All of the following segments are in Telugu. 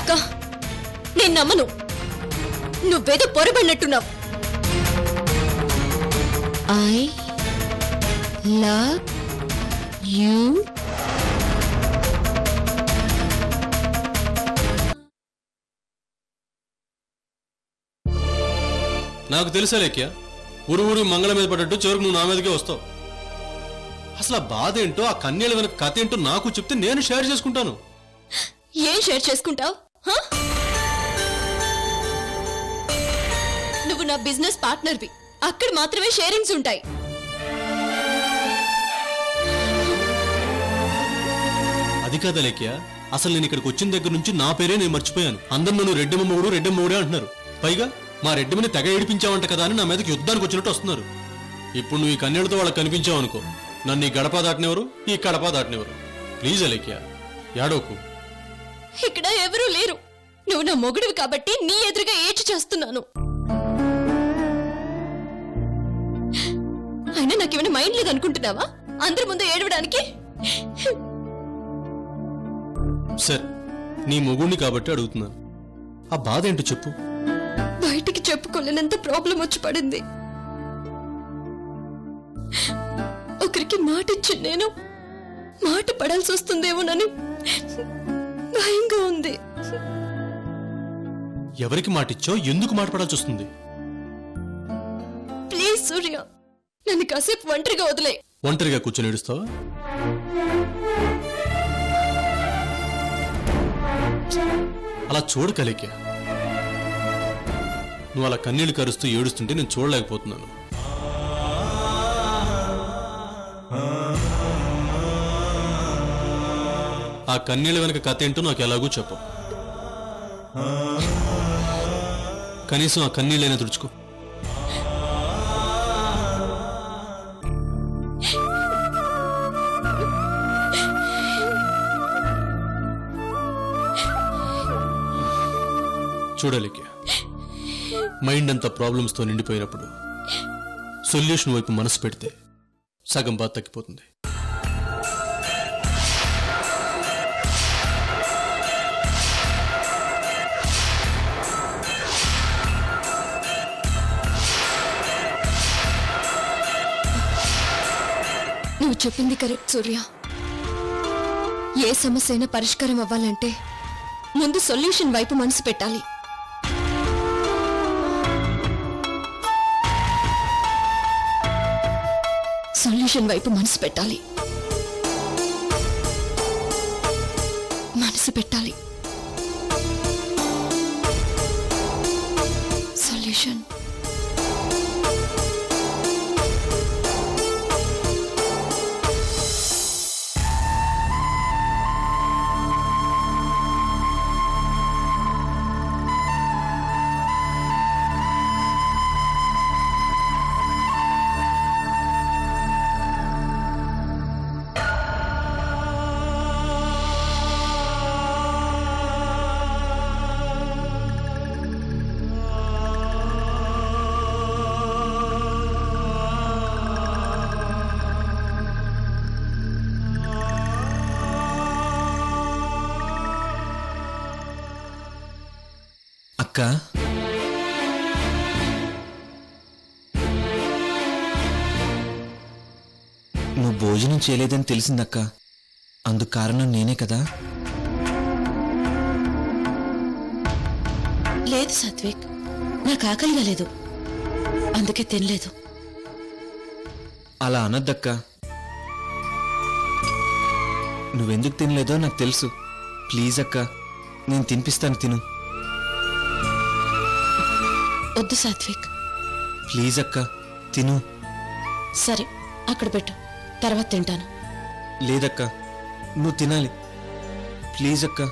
అక్క నేను నమ్మను. నువ్వేదో పొరబడినట్టున్నావు. I love you. నాకు తెలుసా లేఖ్య, ఊరు మంగళం మీద పడ్డట్టు చివరికి నువ్వు నా మీదకే వస్తావు. అసలు ఆ బాధ ఏంటో, ఆ కన్యల వెనక కథ ఏంటో నాకు చెప్తే నేను షేర్ చేసుకుంటాను. ఏం షేర్ చేసుకుంటావు? నువ్వు నా బిజినెస్ పార్ట్నర్వి. అక్కడ మాత్రమే షేరింగ్స్ ఉంటాయి. అది కాదా లేఖ్య, అసలు నేను ఇక్కడికి వచ్చిన దగ్గర నుంచి నా పేరే నేను మర్చిపోయాను. అందరు నన్ను రెడ్డమ్మ మొగుడే అంటున్నారు. పైగా మా రెడ్డమ్మని తెగ ఏడిపించావంట కదా అని నా మీదకి యుద్ధానికి వచ్చినట్టు వస్తున్నారు. ఇప్పుడు నువ్వు ఈ కన్యలతో వాళ్ళకి కనిపించావు అనుకో, నన్ను ఈ గడప దాటినెవరు, ఈ కడప దాటినెవరు? ప్లీజ్ అలేఖ్య, యాడోకు. ఇక్కడ ఎవరూ లేరు. నువ్వు నా మొగుడివి కాబట్టి నీ ఎదురుగా ఏడ్చి చేస్తున్నాను. అయినా నాకేమైనా మైండ్ లేదు అనుకుంటున్నావా అందరి ముందు ఏడవడానికి? సరే, నీ మొగుడిని కాబట్టి అడుగుతున్నాను. ఆ బాధ ఏంటో చెప్పు. బయటికి చెప్పుకోలేనంత ప్రాబ్లం వచ్చి పడింది. ఒకరికి మాట ఇచ్చి నేను మాట పడాల్సి వస్తుందేమోనని భయంగా ఉంది. ఎవరికి మాటిచ్చో, ఎందుకు మాట పడాల్సి వస్తుంది? ప్లీజ్ సూర్య, నన్ను కాసేపు ఒంటరిగా వదిలే. ఒంటరిగా కూర్చొని ఏడుస్తావా? అలా చూడకలేక, నువ్వు అలా కన్నీళ్లు కరుస్తూ ఏడుస్తుంటే నేను చూడలేకపోతున్నాను. ఆ కన్నీళ్ళ వెనక కథ ఏంటో నాకు ఎలాగూ చెప్పు. కనీసం ఆ కన్నీళ్ళైనా తుడుచుకో. చూడలేక, మైండ్ అంతా ప్రాబ్లమ్స్తో నిండిపోయినప్పుడు సొల్యూషన్ వైపు మనసు పెడితే సగం బాధ తగ్గిపోతుంది. నువ్వు చెప్పింది కరెక్ట్ సూర్య. ఏ సమస్య అయినా పరిష్కారం అవ్వాలంటే ముందు సొల్యూషన్ వైపు మనసు పెట్టాలి. సొల్యూషన్ వైపు మనసు పెట్టాలి. మనసు పెట్టాలి. సొల్యూషన్. అక్క, నువ్వు భోజనం చేయలేదని తెలిసిందక్క. అందుకు కారణం నేనే కదా? లేదు సాత్విక్, నాకు ఆకలిగా లేదు, అందుకే తినలేదు. అలా అనద్దక్క. నువ్వెందుకు తినలేదో నాకు తెలుసు. ప్లీజ్ అక్క, నేను తినిపిస్తాను, తిను. వద్దు సాత్విక్. ప్లీజ్ అక్క, తిను. సరే, అక్కడ పెట్టు, తర్వాత తింటాను. లేదక్క, నువ్వు తినాలి. ప్లీజ్ అక్క.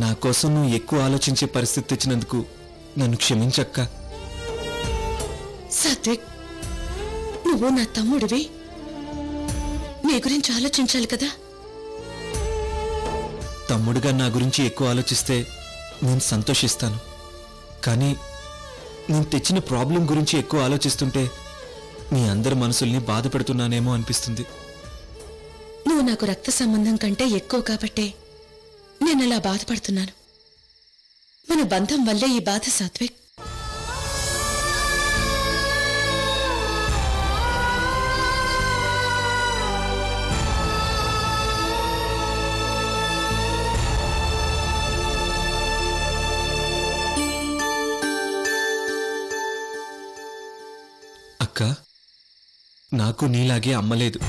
నా కోసం నువ్వు ఎక్కువ ఆలోచించే పరిస్థితి తెచ్చినందుకు నన్ను క్షమించక్క. సాత్విక్, నువ్వు నా తమ్ముడివి, నీ గురించి ఆలోచించాలి కదా. తమ్ముడుగా నా గురించి ఎక్కువ ఆలోచిస్తే నేను సంతోషిస్తాను. కానీ నేను తెచ్చిన ప్రాబ్లం గురించి ఎక్కువ ఆలోచిస్తుంటే మీ అందరి మనసుల్ని బాధ పెడుతున్నానేమో అనిపిస్తుంది. నువ్వు నాకు రక్త సంబంధం కంటే ఎక్కువ కాబట్టే నేను అలా బాధపడుతున్నాను. మన బంధం వల్లే ఈ బాధ సాత్విక్. అక్క, నాకు నీలాగే అమ్మలేదు.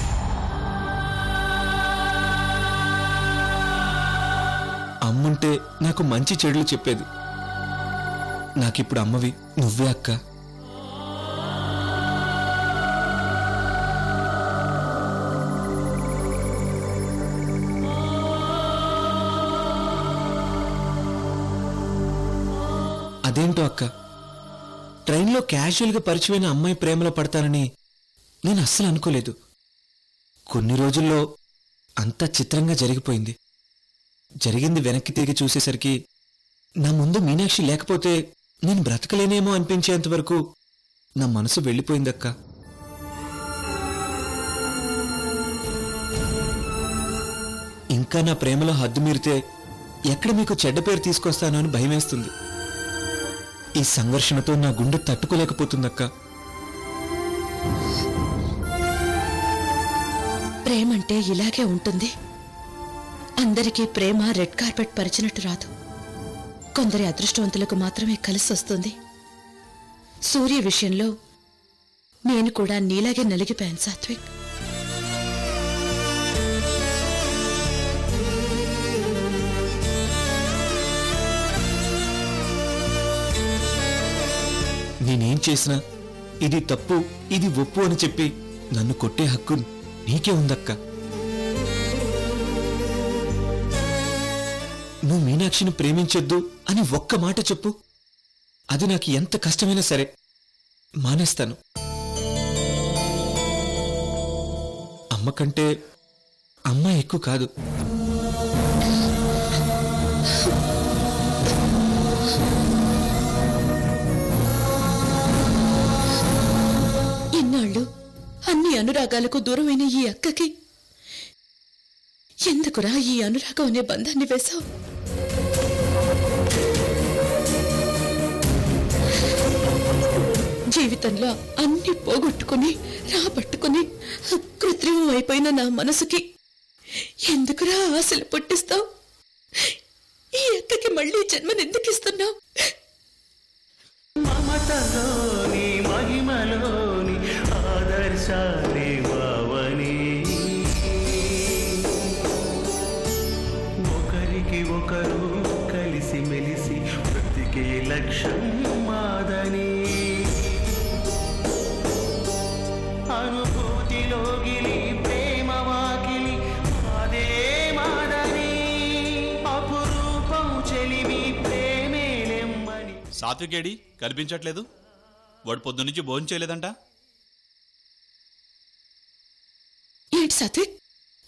అమ్ముంటే నాకు మంచి చెడులు చెప్పేది. నాకిప్పుడు అమ్మవి నువ్వే అక్క. అదేంటో అక్క, ట్రైన్లో క్యాజువల్గా పరిచయమైన అమ్మాయి ప్రేమలో పడతానని నేను అస్సలు అనుకోలేదు. కొన్ని రోజుల్లో అంతా చిత్రంగా జరిగిపోయింది. జరిగింది వెనక్కి తిరిగి చూసేసరికి నా ముందు మీనాక్షి లేకపోతే నేను బ్రతకలేనేమో అనిపించేంత వరకు నా మనసు వెళ్ళిపోయిందక్క. ఇంకా నా ప్రేమలో హద్దు మీరితే ఎక్కడ మీకు చెడ్డ పేరు తీసుకొస్తానో అని భయమేస్తుంది. ఈ సంఘర్షణతో నా గుండె తట్టుకోలేకపోతుందక్క. ప్రేమంటే ఇలాగే ఉంటుంది. అందరికీ ప్రేమ రెడ్ కార్పెట్ పరిచినట్టు రాదు. కొందరి అదృష్టవంతులకు మాత్రమే కలిసి వస్తుంది. సూర్య విషయంలో నేను కూడా నీలాగే నలిగిపోయాను సాత్విక్. నేనేం చేసినా ఇది తప్పు, ఇది ఒప్పు అని చెప్పి నన్ను కొట్టే హక్కు నీకే ఉందక్క. నువ్వు మీనాక్షిని ప్రేమించొద్దు అని ఒక్క మాట చెప్పు, అది నాకు ఎంత కష్టమైనా సరే మానేస్తాను. అమ్మ కంటే అమ్మ ఎక్కువ కాదు. ఇన్నాళ్ళు అన్ని అనురాగాలకు దూరమైన ఈ అక్కకి ఎందుకురా ఈ అనురాగం అనే బంధాన్ని వేశావు? జీవితంలో అన్ని పోగొట్టుకుని రాబట్టుకుని కృత్రిమం అయిపోయిన నా మనసుకి ఎందుకురా ఆశలు పుట్టిస్తావు? ఈ అక్కకి మళ్ళీ జన్మనెందుకు ఇస్తున్నావు? మమతలోని మహిమలోని ఆదర్శాలే వావని, ఒకరికి ఒకరు కలిసి మెలిసి బ్రతికే లక్ష్యం మాదని, అనుభూతిలోగిలి ప్రేమ వాకిలి అదే మాదని, అపురూపం చెలిమి ప్రేమేలెమ్మని. సాత్వికేడి కనిపించట్లేదు. వాడు పొద్దునుంచి భోజనం చేయలేదంట. ఏంటి సాత్విక్,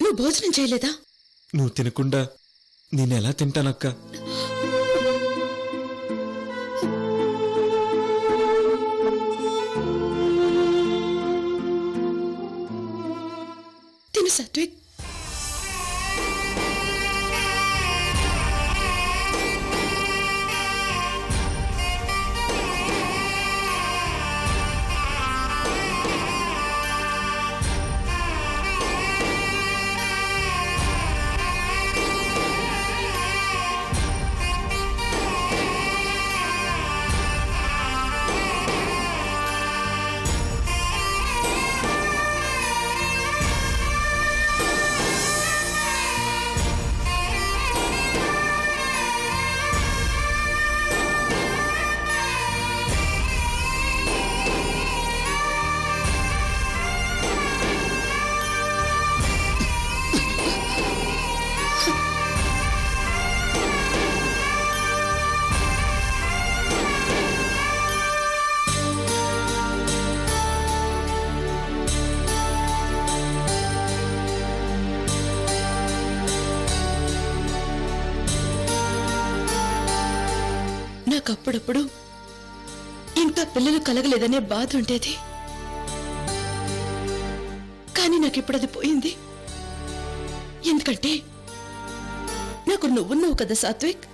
నువ్వు భోజనం చేయలేదా? నువ్వు తినకుండా నేనెలా తింటానక్క? తిను సాత్విక్. నాకు అప్పుడప్పుడు ఇంకా పిల్లలు కలగలేదనే బాధ ఉండేది. కానీ నాకు ఇప్పుడు అది పోయింది. ఎందుకంటే నాకు నువ్వున్నావు కదా సాత్విక్.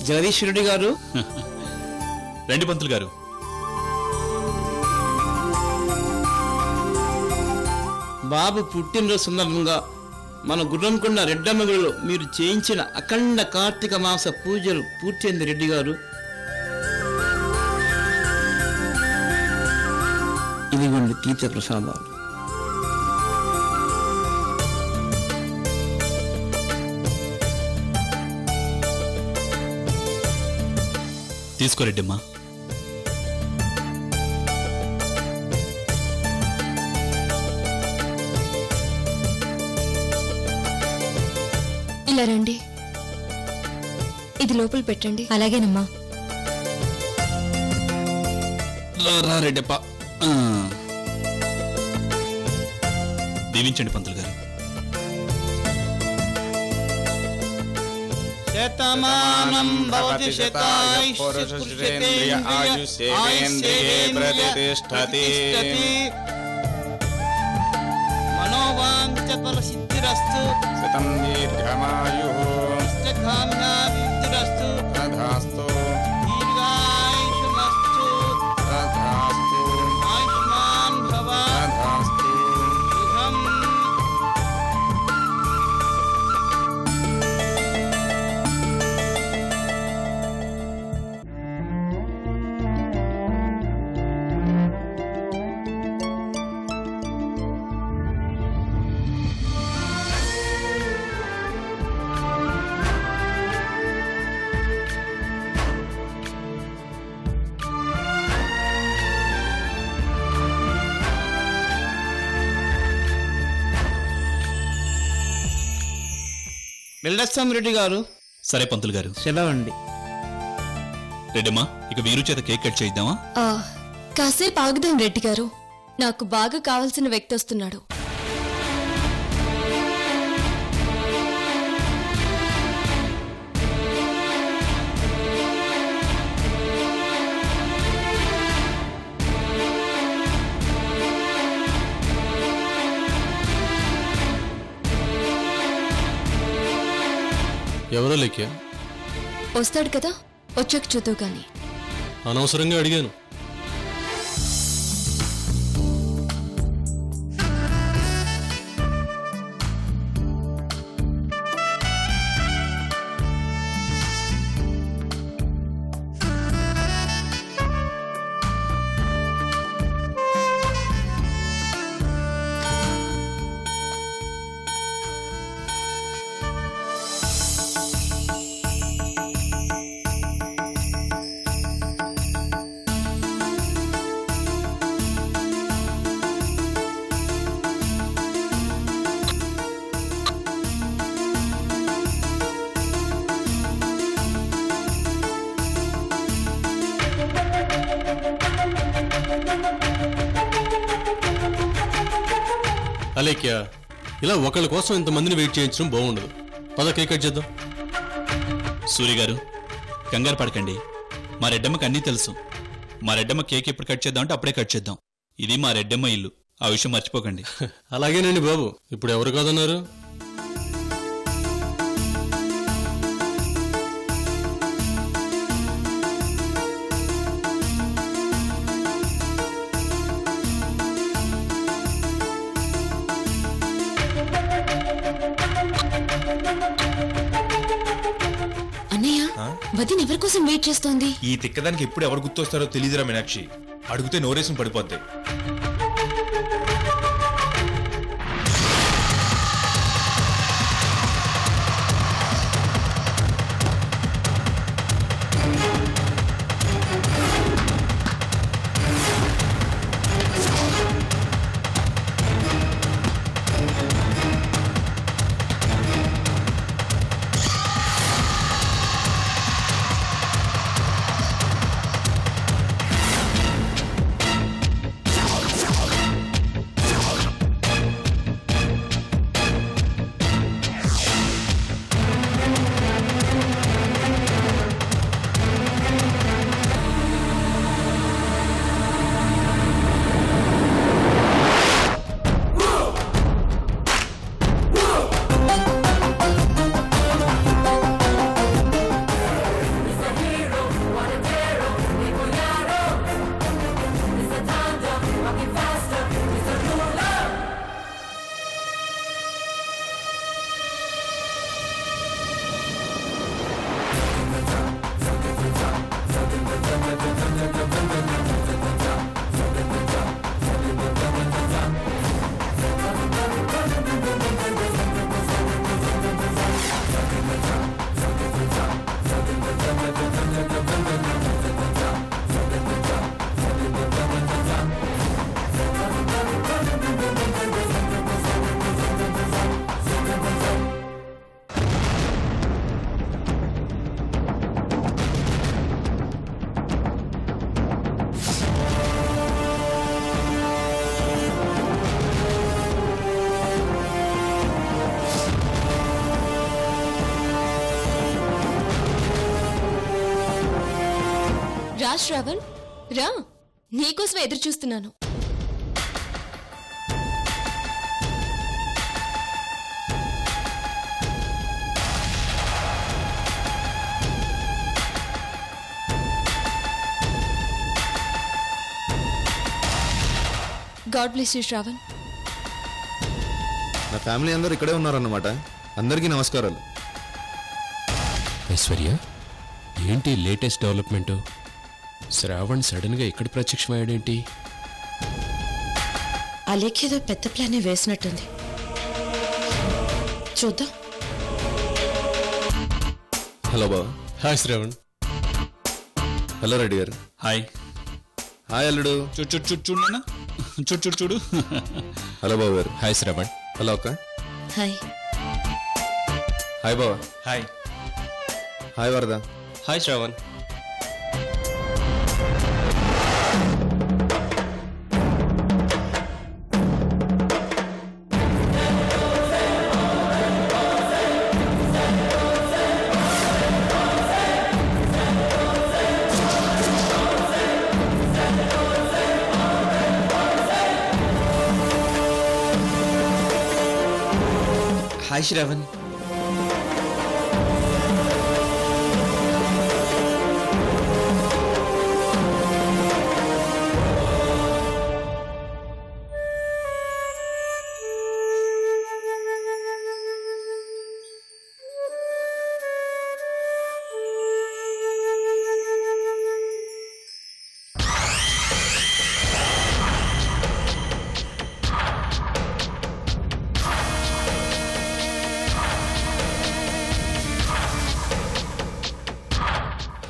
జగదీష్ రెడ్డి గారు, రండి పంతులు గారు. బాబు పుట్టినరోజు సందర్భంగా మన గుర్రంకొండ రెడ్డమ్మగుడిలో మీరు చేయించిన అఖండ కార్తీక మాస పూజలు పూర్తయింది రెడ్డి గారు. ఇదిగోండి తీర్థ ప్రసాదాలు. తీసుకో రెడ్డమ్మా. ఇలా రండి, ఇది లోపల పెట్టండి. అలాగేనమ్మా. రా రెడ్డప్ప. దీవించండి పంతులు గారు. శతమానం భవతి శతాయుష్యేంద్రియ ఆయుష్యేంద్రియే ప్రతిష్టతి. మనోవాంఛఫల సిద్ధిరస్తు. శతం దీర్ఘమాయుః. ఇష్టకామ్యాభివృద్ధిరస్తు. తథాస్తు. దీర్ఘాయుష్మస్తు. తథాస్తు. ఆయుష్మాన్ భవ. తథాస్తు. శుభం. వెళ్ళొస్తాం రెడ్డి గారు. సరే పంతులు గారు, సెలవండి. రెడ్డమ్మా, ఇక వీరు చేత కేక్ కట్ చేద్దామా? కాసేపు ఆగుదాం రెడ్డి గారు, నాకు బాగా కావాల్సిన వ్యక్తి వస్తున్నాడు. ఎవరో లేఖ్య? వస్తాడు కదా, వచ్చాక చూద్దావు కానీ. అనవసరంగా అడిగాను. అలేఖ్య, ఇలా ఒకళ్ళ కోసం ఇంతమందిని వెయిట్ చేయించడం బాగుండదు. పద కేక్ కట్ చేద్దాం. సూర్య గారు కంగారు పడకండి, మా రెడ్డమ్మకి అన్నీ తెలుసు. మా రెడ్డమ్మ కేక్ ఎప్పుడు కట్ చేద్దామంటే అప్పుడే కట్ చేద్దాం. ఇది మా రెడ్డమ్మ ఇల్లు, ఆ విషయం మర్చిపోకండి. అలాగేనండి బాబు. ఇప్పుడు ఎవరు కాదన్నారు? అన్నయ్య, వదిన ఎవరి కోసం వెయిట్ చేస్తోంది? ఈ తిక్కదానికి ఎప్పుడు ఎవరు గుర్తొస్తారో తెలియదురా మీనాక్షి. అడిగితే నోరేసం పడిపోద్ది. శ్రావణ్, రా, నీకోసమే ఎదురు చూస్తున్నాను. God bless you Shravan. నా ఫ్యామిలీ అందరూ ఇక్కడే ఉన్నారన్నమాట. అందరికీ నమస్కారాలు. ఐశ్వర్య, ఏంటి లేటెస్ట్ డెవలప్మెంటు? శ్రావణ్ సడన్గా ఇక్కడ ప్రత్యక్షమయ్యాడేంటి? అలేఖేదో పెద్ద ప్లానే వేసినట్టుంది. చూద్దాం. హలో బాబు. హాయ్ శ్రావణ్. హలో రెడ్డి గారు. హాయ్. హాయ్ అల్లుడు. చూడు నాన్న, చూడు. హలో బాబు గారు. హాయ్ శ్రావణ్. హలో అక్క. హాయ్. హాయ్ బాబా. హాయ్. హాయ్ వరద. Hi Shravan. Hi Shravan.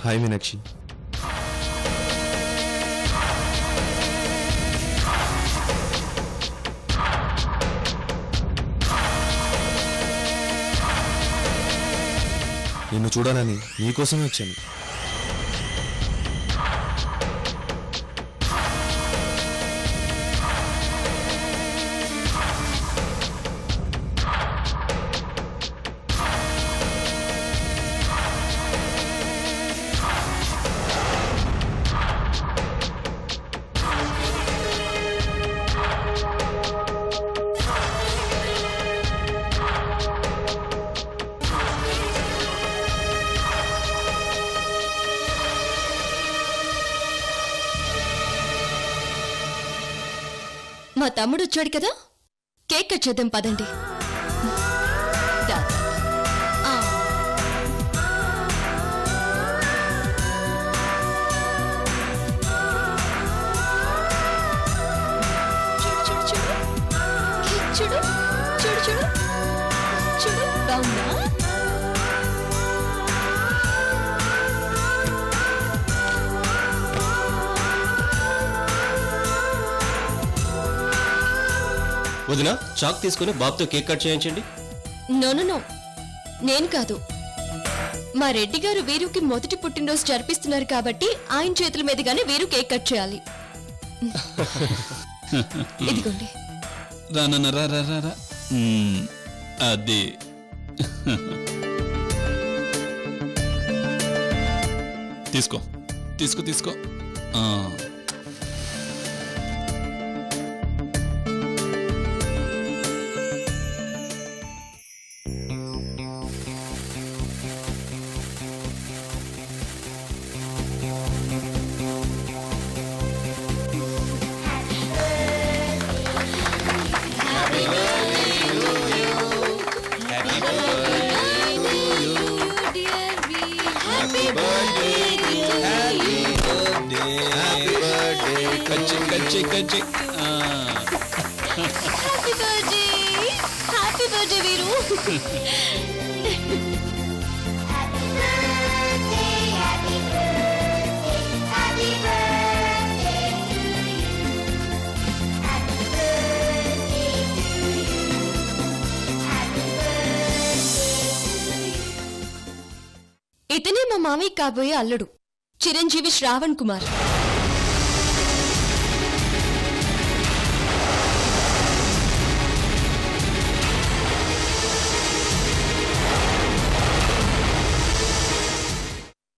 Hi Meenakshi. నిన్ను చూడాలని నీకోసమే వచ్చాను. మా తమ్ముడు వచ్చాడు కదా, కేక్ కట్ చేద్దాం పదండి. దా, దా, దా. ఆ. చూడు చూడు చూడు, కేక్ చూడు చూడు చూడు చూడు, బాగుందా? వదిన, చాక్ తీసుకుని బాబుతో కేక్ కట్ చేయించండి. నో నో నో, నేను కాదు. మా రెడ్డి గారు వీరుకి మొదటి పుట్టినరోజు జరిపిస్తున్నారు కాబట్టి ఆయన చేతుల మీదుగానే వీరు కేక్ కట్ చేయాలి. ఇదిగోండి. రా. అది తీసుకో తీసుకో తీసుకో. హ్యాపీ బర్త్డే వీరు. ఇతనే మా మామయ్య కాబోయే అల్లుడు, చిరంజీవి శ్రావణ్ కుమార్.